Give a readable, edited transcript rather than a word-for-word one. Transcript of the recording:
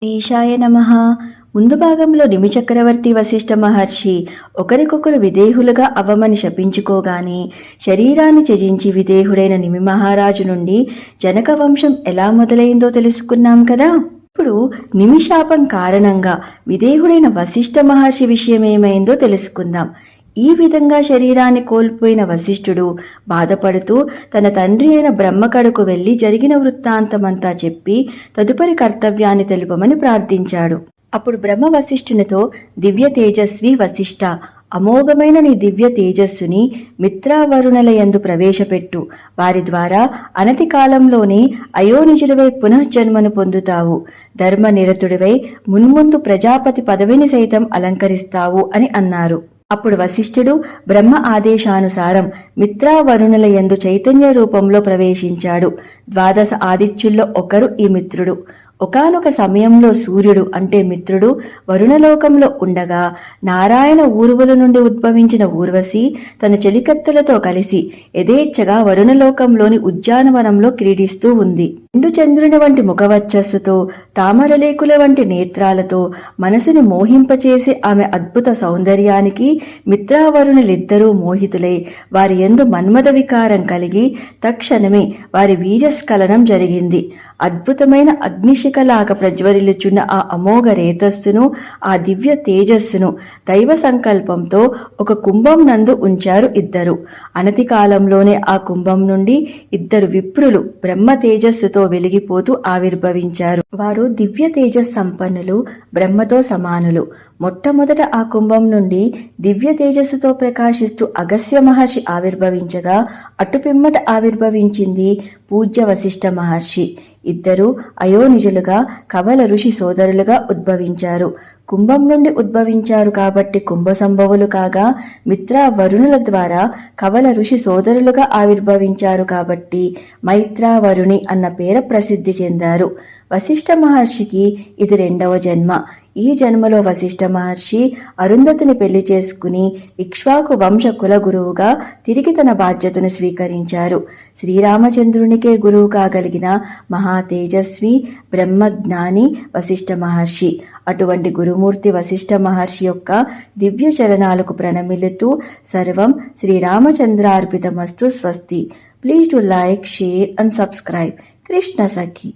ఈశాయ నమః. ముందు భాగంలో నిమిచక్రవర్తి వశిష్ఠ మహర్షి ఒకరికొకరు విదేహులుగా అవ్వమని శపించుకోగానే శరీరాన్ని త్యజించి విదేహుడైన నిమి మహారాజు నుండి జనక వంశం ఎలా మొదలైందో తెలుసుకున్నాం కదా. ఇప్పుడు నిమి శాపం కారణంగా విదేహుడైన వశిష్ఠ మహర్షి విషయం ఏమైందో తెలుసుకుందాం. ఈ విధంగా శరీరాన్ని కోల్పోయిన వశిష్ఠుడు బాధపడుతూ తన తండ్రి అయిన బ్రహ్మకడకు వెళ్లి జరిగిన వృత్తాంతమంతా చెప్పి తదుపరి కర్తవ్యాన్ని తెలుపమని ప్రార్థించాడు. అప్పుడు బ్రహ్మ వశిష్ఠునితో, దివ్య తేజస్వి వశిష్ఠ, అమోఘమైన నీ దివ్య తేజస్సుని మిత్రావరుణులయందు ప్రవేశపెట్టు. వారి ద్వారా అనతి కాలంలోనే అయోనిజుడివై పునఃజన్మను పొందుతావు. ధర్మనిరతుడివై మున్ముందు ప్రజాపతి పదవిని సైతం అలంకరిస్తావు అని అన్నారు. అప్పుడు వశిష్ఠుడు బ్రహ్మ ఆదేశానుసారం మిత్రావరుణులయందు చైతన్య రూపంలో ప్రవేశించాడు. 12 ఆదిత్యుల్లో ఒకరు ఈ మిత్రుడు. ఒకానొక సమయంలో సూర్యుడు అంటే మిత్రుడు వరుణలోకంలో ఉండగా నారాయణ ఊర్వల నుండి ఉద్భవించిన ఊర్వశి తన చెలికత్తెలతో కలిసి యథేచ్ఛగా వరుణలోకంలోని ఉద్యానవనంలో క్రీడిస్తూ ఉంది. నిండు చంద్రుని వంటి ముఖవచ్చస్సుతో తామరలేకుల వంటి నేత్రాలతో మనసుని మోహింపచేసే ఆమె అద్భుత సౌందర్యానికి మిత్రావరుణులిద్దరూ మోహితులై వారి యందు మన్మథ వికారం కలిగి తక్షణమే వారి వీర్యస్ఖలనం జరిగింది. అద్భుతమైన అగ్నిశిఖలాగా ప్రజ్వరిల్లుచున్న ఆ అమోఘ రేతస్సును, ఆ దివ్య తేజస్సును దైవ సంకల్పంతో ఒక కుంభం నందు ఉంచారు ఇద్దరు. అనతి కాలంలోనే ఆ కుంభం నుండి 2 విప్రులు బ్రహ్మ తేజస్సుతో వెలిగిపోతూ ఆవిర్భవించారు. వారు దివ్య తేజస్ సంపన్నులు, బ్రహ్మతో సమానులు. మొట్టమొదట ఆ కుంభం నుండి దివ్య తేజస్సుతో ప్రకాశిస్తూ అగస్త్య మహర్షి ఆవిర్భవించగా అటుపిమ్మట ఆవిర్భవించింది పూజ్య వశిష్ఠ మహర్షి. ఇద్దరు అయోనిజులుగా కవల ఋషి సోదరులుగా ఉద్భవించారు. కుంభం నుండి ఉద్భవించారు కాబట్టి కుంభ సంభవులు కాగా, మిత్రావరుణుల ద్వారా కవల ఋషి సోదరులుగా ఆవిర్భవించారు కాబట్టి మైత్రావరుణి అన్న పేర ప్రసిద్ధి చెందారు. వశిష్ఠ మహర్షికి ఇది 2వ జన్మ. ఈ జన్మలో వశిష్ఠ మహర్షి అరుంధతిని పెళ్లి చేసుకుని ఇక్ష్వాకు వంశ కుల గురువుగా తిరిగి తన బాధ్యతను స్వీకరించారు. శ్రీరామచంద్రునికే గురువు కాగలిగిన మహా తేజస్వి బ్రహ్మజ్ఞాని వశిష్ఠ మహర్షి. అటువంటి గురుమూర్తి వశిష్ఠ మహర్షి యొక్క దివ్య చరణాలకు ప్రణమిల్లుతూ సర్వం శ్రీరామచంద్రార్పితమస్తు. స్వస్తి. Please to like, share and subscribe. Krishna Sakhi.